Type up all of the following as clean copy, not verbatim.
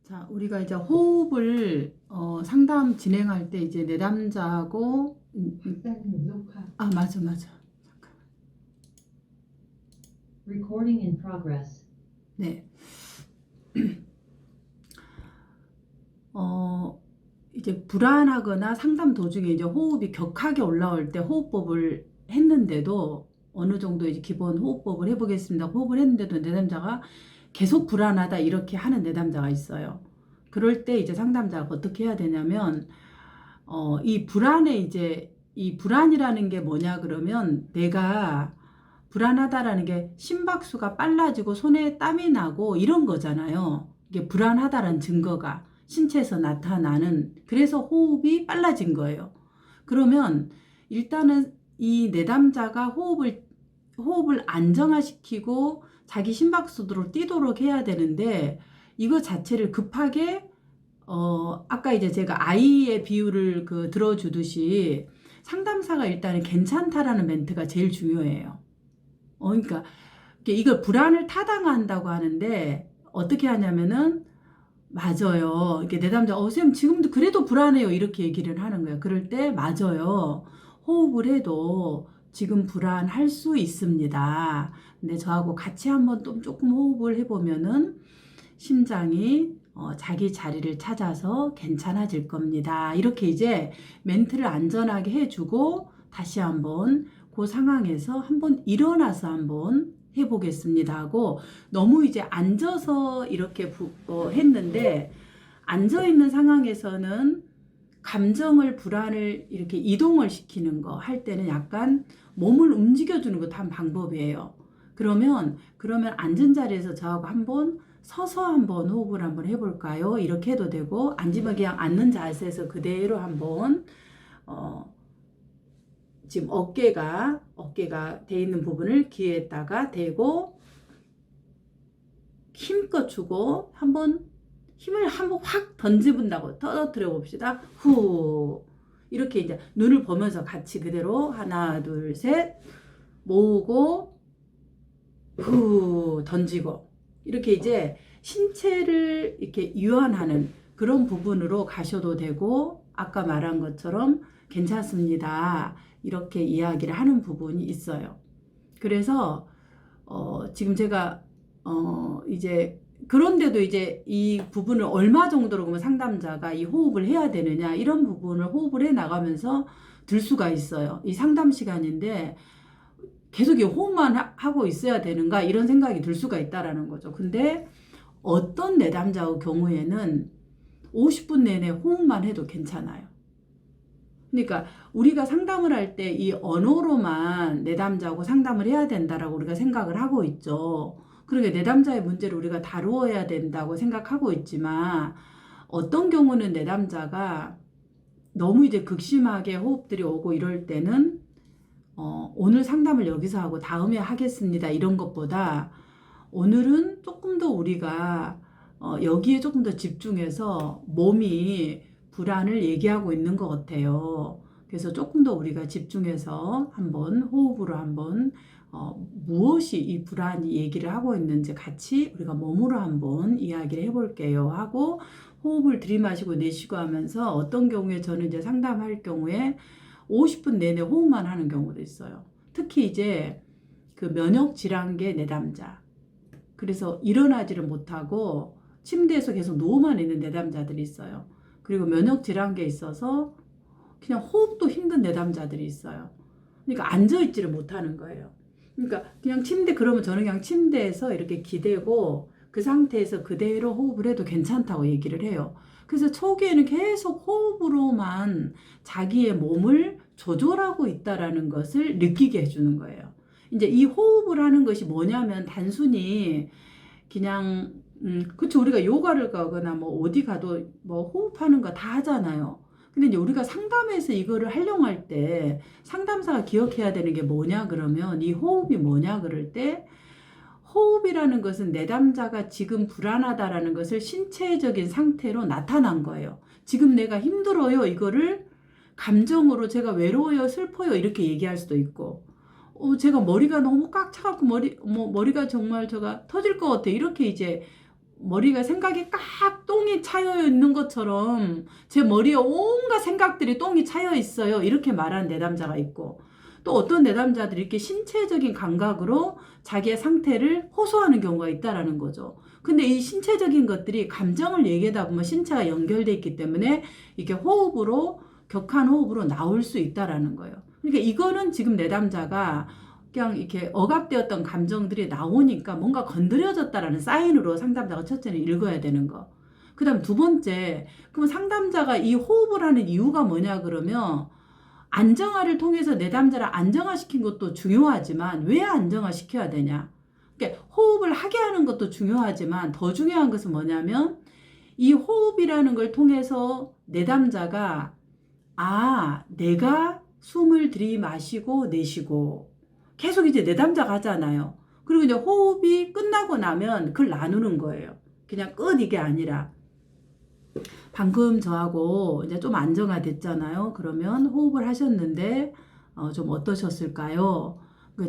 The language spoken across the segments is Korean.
자, 우리가 이제 호흡을 상담 진행할 때 이제 내담자하고 박사님 녹화. 맞아. 잠깐. Recording in progress. 네. 이제 불안하거나 상담 도중에 이제 호흡이 격하게 올라올 때 호흡법을 했는데도 어느 정도 이제 기본 호흡법을 해보겠습니다. 호흡을 했는데도 내담자가 계속 불안하다 이렇게 하는 내담자가 있어요. 그럴 때 이제 상담자가 어떻게 해야 되냐면 이 불안에 이제 이 불안이라는 게 뭐냐 그러면 내가 불안하다라는 게 심박수가 빨라지고 손에 땀이 나고 이런 거잖아요. 이게 불안하다라는 증거가 신체에서 나타나는, 그래서 호흡이 빨라진 거예요. 그러면 일단은 이 내담자가 호흡을 안정화시키고 자기 심박수대로 뛰도록 해야 되는데, 이거 자체를 급하게 아까 이제 제가 아이의 비유를 들어주듯이 상담사가 일단은 괜찮다라는 멘트가 제일 중요해요. 그러니까 이걸 불안을 타당한다고 하는데 어떻게 하냐면은 맞아요. 이게 내담자 선생님 지금도 그래도 불안해요 이렇게 얘기를 하는 거예요. 그럴 때 맞아요. 호흡을 해도 지금 불안할 수 있습니다. 근데 저하고 같이 한번 또 조금 호흡을 해보면은 심장이 자기 자리를 찾아서 괜찮아질 겁니다. 이렇게 이제 멘트를 안전하게 해주고 다시 한번 그 상황에서 한번 일어나서 한번 해보겠습니다 하고, 너무 이제 앉아서 이렇게 했는데 앉아있는 상황에서는 감정을 불안을 이렇게 이동을 시키는 거 할 때는 약간 몸을 움직여주는 것도 한 방법이에요. 그러면 앉은 자리에서 저하고 한번 서서 한번 호흡을 한번 해볼까요? 이렇게 해도 되고, 앉으면 그냥 앉는 자세에서 그대로 한번 지금 어깨가 돼 있는 부분을 귀에다가 대고 힘껏 주고 한번 힘을 한번 확 던져본다고 떨어뜨려 봅시다. 후, 이렇게 이제 눈을 보면서 같이 그대로 하나 둘 셋 모으고 후 던지고, 이렇게 이제 신체를 이렇게 유연하는 그런 부분으로 가셔도 되고, 아까 말한 것처럼 괜찮습니다 이렇게 이야기를 하는 부분이 있어요. 그래서 지금 제가 이제 그런데도 이제 이 부분을 얼마 정도로 그러면 상담자가 이 호흡을 해야 되느냐, 이런 부분을 호흡을 해 나가면서 들 수가 있어요. 이 상담 시간인데 계속 이 호흡만 하고 있어야 되는가 이런 생각이 들 수가 있다라는 거죠. 근데 어떤 내담자의 경우에는 50분 내내 호흡만 해도 괜찮아요. 그러니까 우리가 상담을 할 때 이 언어로만 내담자하고 상담을 해야 된다라고 우리가 생각을 하고 있죠. 그러게 내담자의 문제를 우리가 다루어야 된다고 생각하고 있지만, 어떤 경우는 내담자가 너무 이제 극심하게 호흡들이 오고 이럴 때는 오늘 상담을 여기서 하고 다음에 하겠습니다 이런 것보다 오늘은 조금 더 우리가 여기에 조금 더 집중해서 몸이 불안을 얘기하고 있는 것 같아요. 그래서 조금 더 우리가 집중해서 한번 호흡으로 한번 무엇이 이 불안이 얘기를 하고 있는지 같이 우리가 몸으로 한번 이야기를 해볼게요 하고 호흡을 들이마시고 내쉬고 하면서, 어떤 경우에 저는 이제 상담할 경우에 50분 내내 호흡만 하는 경우도 있어요. 특히 이제 그 면역 질환계 내담자, 그래서 일어나지를 못하고 침대에서 계속 누워만 있는 내담자들이 있어요. 그리고 면역 질환계에 있어서 그냥 호흡도 힘든 내담자들이 있어요. 그러니까 앉아있지를 못하는 거예요. 그러니까 그냥 그러면 저는 그냥 침대에서 이렇게 기대고 그 상태에서 그대로 호흡을 해도 괜찮다고 얘기를 해요. 그래서 초기에는 계속 호흡으로만 자기의 몸을 조절하고 있다라는 것을 느끼게 해주는 거예요. 이제 이 호흡을 하는 것이 뭐냐면 단순히 그냥 그쵸, 우리가 요가를 가거나 뭐 어디 가도 뭐 호흡하는 거 다 하잖아요. 근데 이제 우리가 상담에서 이거를 활용할 때 상담사가 기억해야 되는 게 뭐냐 그러면, 이 호흡이 뭐냐 그럴 때, 호흡이라는 것은 내담자가 지금 불안하다라는 것을 신체적인 상태로 나타난 거예요. 지금 내가 힘들어요 이거를 감정으로 제가 외로워요 슬퍼요 이렇게 얘기할 수도 있고, 제가 머리가 너무 꽉 차갖고 머리가 정말 제가 터질 것 같아 이렇게 이제 머리가 생각이 깍 똥이 차여 있는 것처럼 제 머리에 온갖 생각들이 똥이 차여 있어요. 이렇게 말하는 내담자가 있고, 또 어떤 내담자들이 이렇게 신체적인 감각으로 자기의 상태를 호소하는 경우가 있다라는 거죠. 근데 이 신체적인 것들이 감정을 얘기하다 보면 신체가 연결돼 있기 때문에 이렇게 호흡으로, 격한 호흡으로 나올 수 있다라는 거예요. 그러니까 이거는 지금 내담자가 그냥 이렇게 억압되었던 감정들이 나오니까 뭔가 건드려졌다라는 사인으로 상담자가 첫째는 읽어야 되는 거. 그 다음 두 번째, 그럼 상담자가 이 호흡을 하는 이유가 뭐냐 그러면, 안정화를 통해서 내담자를 안정화시킨 것도 중요하지만 왜 안정화시켜야 되냐? 그러니까 호흡을 하게 하는 것도 중요하지만 더 중요한 것은 뭐냐면, 이 호흡이라는 걸 통해서 내담자가 내가 숨을 들이마시고 내쉬고 계속 이제 내담자가 하잖아요. 그리고 이제 호흡이 끝나고 나면 그걸 나누는 거예요. 그냥 끝 이게 아니라, 방금 저하고 이제 좀 안정화됐잖아요. 그러면 호흡을 하셨는데 좀 어떠셨을까요?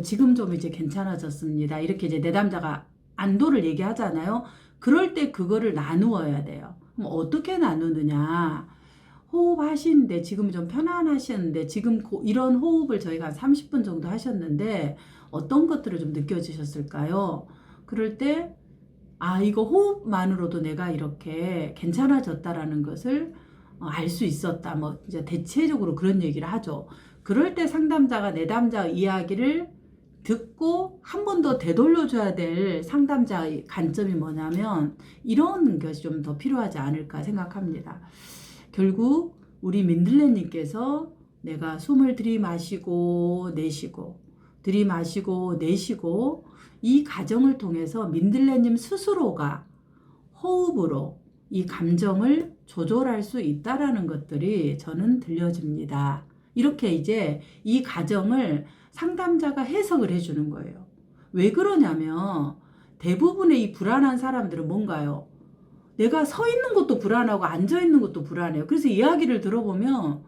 지금 좀 이제 괜찮아졌습니다. 이렇게 이제 내담자가 안도를 얘기하잖아요. 그럴 때 그거를 나누어야 돼요. 그럼 어떻게 나누느냐? 호흡하시는데 지금 좀 편안하시는데 지금 이런 호흡을 저희가 한 30분 정도 하셨는데 어떤 것들을 좀 느껴지셨을까요? 그럴 때 이거 호흡만으로도 내가 이렇게 괜찮아졌다라는 것을 알 수 있었다. 뭐 이제 대체적으로 그런 얘기를 하죠. 그럴 때 상담자가 내담자 이야기를 듣고 한 번 더 되돌려줘야 될 상담자의 관점이 뭐냐면, 이런 것이 좀 더 필요하지 않을까 생각합니다. 결국 우리 민들레님께서 내가 숨을 들이마시고 내쉬고 들이마시고 내쉬고 이 과정을 통해서 민들레님 스스로가 호흡으로 이 감정을 조절할 수 있다라는 것들이 저는 들려집니다. 이렇게 이제 이 과정을 상담자가 해석을 해주는 거예요. 왜 그러냐면 대부분의 이 불안한 사람들은 뭔가요? 내가 서 있는 것도 불안하고 앉아 있는 것도 불안해요. 그래서 이야기를 들어보면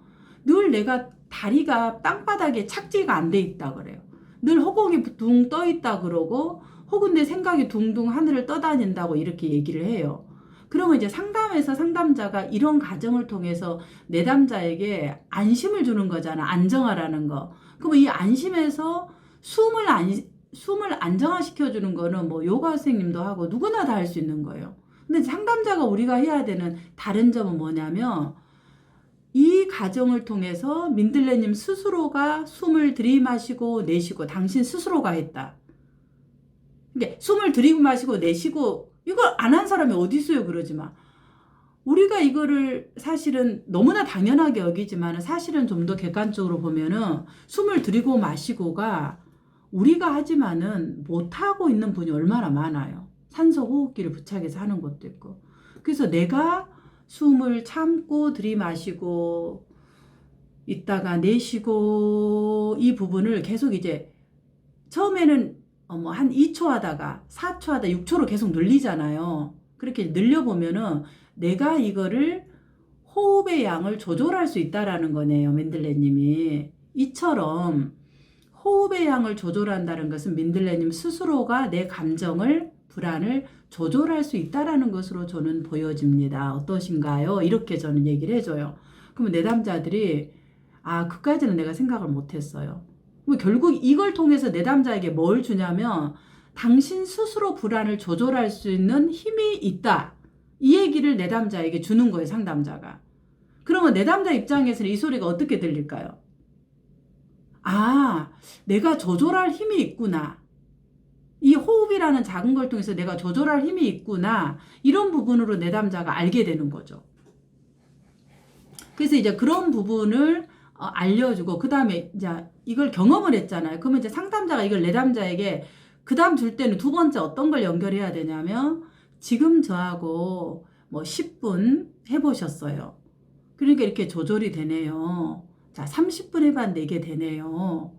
늘 내가 다리가 땅바닥에 착지가 안 돼 있다 그래요. 늘 허공이 둥 떠 있다 그러고, 혹은 내 생각이 둥둥 하늘을 떠다닌다고 이렇게 얘기를 해요. 그러면 이제 상담에서 상담자가 이런 과정을 통해서 내담자에게 안심을 주는 거잖아. 안정화라는 거. 그럼 이 안심에서 숨을 안정화시켜 주는 거는 뭐 요가 선생님도 하고 누구나 다 할 수 있는 거예요. 근데 상담자가 우리가 해야 되는 다른 점은 뭐냐면, 이 과정을 통해서 민들레님 스스로가 숨을 들이마시고 내쉬고, 당신 스스로가 했다. 그러니까 숨을 들이마시고 내쉬고 이걸 안 한 사람이 어디 있어요? 그러지 마. 우리가 이거를 사실은 너무나 당연하게 여기지만 사실은 좀 더 객관적으로 보면은 숨을 들이고 마시고가 우리가 하지만은 못하고 있는 분이 얼마나 많아요. 산소 호흡기를 부착해서 하는 것도 있고. 그래서 내가 숨을 참고 들이마시고 있다가 내쉬고 이 부분을 계속 이제 처음에는 한 2초 하다가 4초 하다 6초로 계속 늘리잖아요. 그렇게 늘려보면은 내가 이거를 호흡의 양을 조절할 수 있다라는 거네요. 민들레님이. 이처럼 호흡의 양을 조절한다는 것은 민들레님 스스로가 내 감정을, 불안을 조절할 수 있다라는 것으로 저는 보여집니다. 어떠신가요? 이렇게 저는 얘기를 해줘요. 그러면 내담자들이 그까지는 내가 생각을 못했어요. 결국 이걸 통해서 내담자에게 뭘 주냐면, 당신 스스로 불안을 조절할 수 있는 힘이 있다. 이 얘기를 내담자에게 주는 거예요. 상담자가. 그러면 내담자 입장에서는 이 소리가 어떻게 들릴까요? 내가 조절할 힘이 있구나. 이 호흡이라는 작은 걸 통해서 내가 조절할 힘이 있구나. 이런 부분으로 내담자가 알게 되는 거죠. 그래서 이제 그런 부분을 알려주고, 그 다음에 이제 이걸 경험을 했잖아요. 그러면 이제 상담자가 이걸 내담자에게 그 다음 줄 때는 두 번째 어떤 걸 연결해야 되냐면, 지금 저하고 뭐 10분 해보셨어요. 그러니까 이렇게 조절이 되네요. 자, 30분 해봤는데 이게 되네요.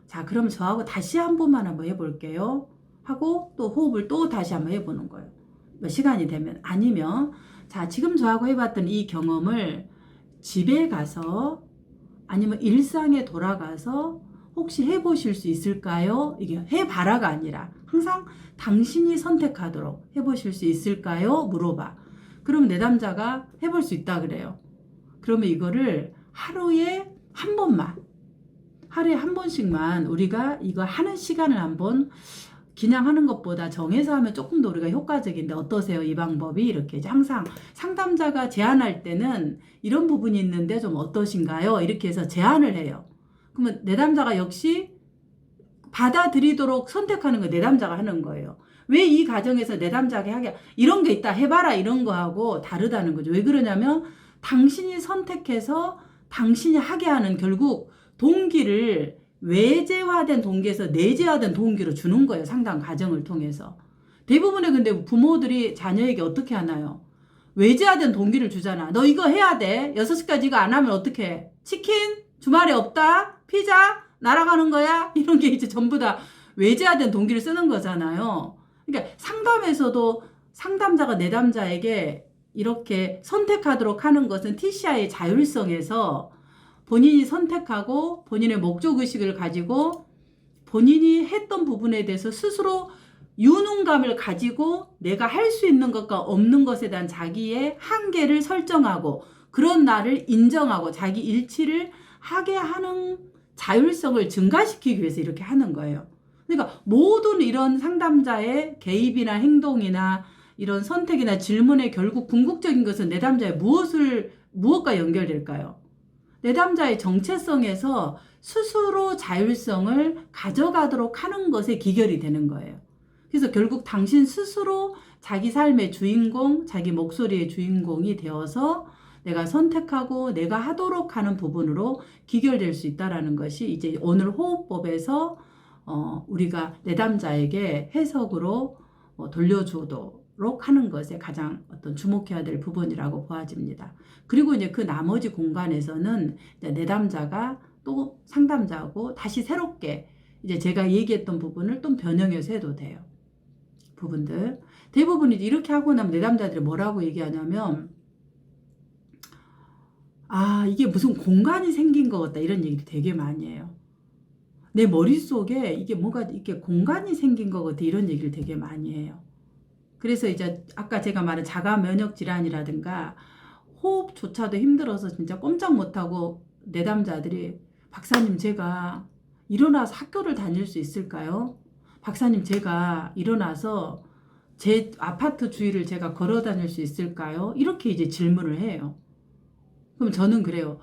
자, 그럼 저하고 다시 한 번만 한번 해볼게요. 하고 또 호흡을 또 다시 한번 해보는 거예요. 시간이 되면. 아니면 자, 지금 저하고 해봤던 이 경험을 집에 가서 아니면 일상에 돌아가서 혹시 해보실 수 있을까요? 이게 해봐라가 아니라 항상 당신이 선택하도록 해보실 수 있을까요? 물어봐. 그럼 내담자가 해볼 수 있다 그래요. 그러면 이거를 하루에 한 번씩만 우리가 이거 하는 시간을 한번 그냥 하는 것보다 정해서 하면 조금 더 우리가 효과적인데 어떠세요? 이 방법이 이렇게 이제 항상 상담자가 제안할 때는 이런 부분이 있는데 좀 어떠신가요? 이렇게 해서 제안을 해요. 그러면 내담자가 역시 받아들이도록 선택하는 거 내담자가 하는 거예요. 왜 이 과정에서 내담자에게 하게 이런 게 있다 해봐라 이런 거하고 다르다는 거죠. 왜 그러냐면 당신이 선택해서 당신이 하게 하는 결국 동기를 외재화된 동기에서 내재화된 동기로 주는 거예요. 상담 과정을 통해서. 대부분의 근데 부모들이 자녀에게 어떻게 하나요? 외재화된 동기를 주잖아. 너 이거 해야 돼. 6시까지 이거 안 하면 어떻게 해? 치킨? 주말에 없다? 피자? 날아가는 거야? 이런 게 이제 전부 다 외재화된 동기를 쓰는 거잖아요. 그러니까 상담에서도 상담자가 내담자에게 이렇게 선택하도록 하는 것은 TCI의 자율성에서 본인이 선택하고 본인의 목적의식을 가지고 본인이 했던 부분에 대해서 스스로 유능감을 가지고 내가 할 수 있는 것과 없는 것에 대한 자기의 한계를 설정하고 그런 나를 인정하고 자기 일치를 하게 하는 자율성을 증가시키기 위해서 이렇게 하는 거예요. 그러니까 모든 이런 상담자의 개입이나 행동이나 이런 선택이나 질문의 결국 궁극적인 것은 내담자의 무엇과 연결될까요? 내담자의 정체성에서 스스로 자율성을 가져가도록 하는 것에 기결이 되는 거예요. 그래서 결국 당신 스스로 자기 삶의 주인공, 자기 목소리의 주인공이 되어서 내가 선택하고 내가 하도록 하는 부분으로 기결될 수 있다는 것이 이제 오늘 호흡법에서 우리가 내담자에게 해석으로 돌려주도록 하는 것에 가장 어떤 주목해야 될 부분이라고 보아집니다. 그리고 이제 그 나머지 공간에서는 이제 내담자가 또 상담자하고 다시 새롭게 이제 제가 얘기했던 부분을 또 변형해서 해도 돼요. 부분들. 대부분 이제 이렇게 하고 나면 내담자들이 뭐라고 얘기하냐면 이게 무슨 공간이 생긴 것 같다 이런 얘기를 되게 많이 해요. 내 머릿속에 이게 뭔가 이렇게 공간이 생긴 것 같아 이런 얘기를 되게 많이 해요. 그래서 이제 아까 제가 말한 자가 면역 질환이라든가 호흡조차도 힘들어서 진짜 꼼짝 못하고 내담자들이 박사님 제가 일어나서 학교를 다닐 수 있을까요? 박사님 제가 일어나서 제 아파트 주위를 제가 걸어 다닐 수 있을까요? 이렇게 이제 질문을 해요. 그럼 저는 그래요.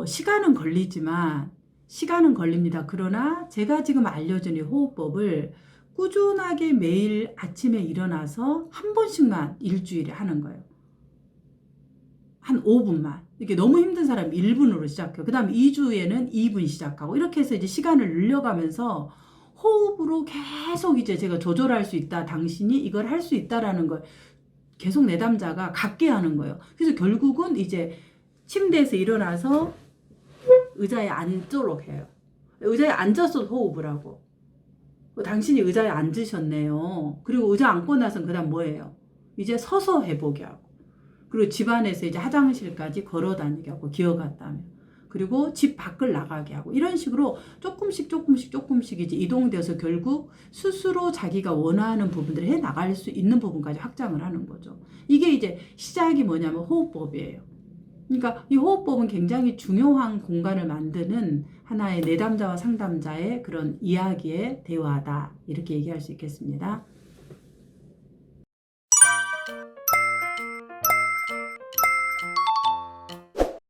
시간은 걸립니다. 그러나 제가 지금 알려준 이 호흡법을 꾸준하게 매일 아침에 일어나서 한 번씩만 일주일에 하는 거예요. 한 5분만. 이렇게 너무 힘든 사람이 1분으로 시작해요. 그 다음에 2주에는 2분 시작하고 이렇게 해서 이제 시간을 늘려가면서 호흡으로 계속 이제 제가 조절할 수 있다. 당신이 이걸 할 수 있다라는 걸 계속 내담자가 갖게 하는 거예요. 그래서 결국은 이제 침대에서 일어나서 의자에 앉도록 해요. 의자에 앉아서 호흡을 하고. 당신이 의자에 앉으셨네요. 그리고 의자 앉고 나서는 그 다음 뭐예요? 이제 서서 해보게 하고. 그리고 집안에서 이제 화장실까지 걸어 다니게 하고 기어갔다 하면. 그리고 집 밖을 나가게 하고. 이런 식으로 조금씩 이제 이동돼서 결국 스스로 자기가 원하는 부분들을 해 나갈 수 있는 부분까지 확장을 하는 거죠. 이게 이제 시작이 뭐냐면 호흡법이에요. 그러니까 이 호흡법은 굉장히 중요한 공간을 만드는 하나의 내담자와 상담자의 그런 이야기의 대화다. 이렇게 얘기할 수 있겠습니다.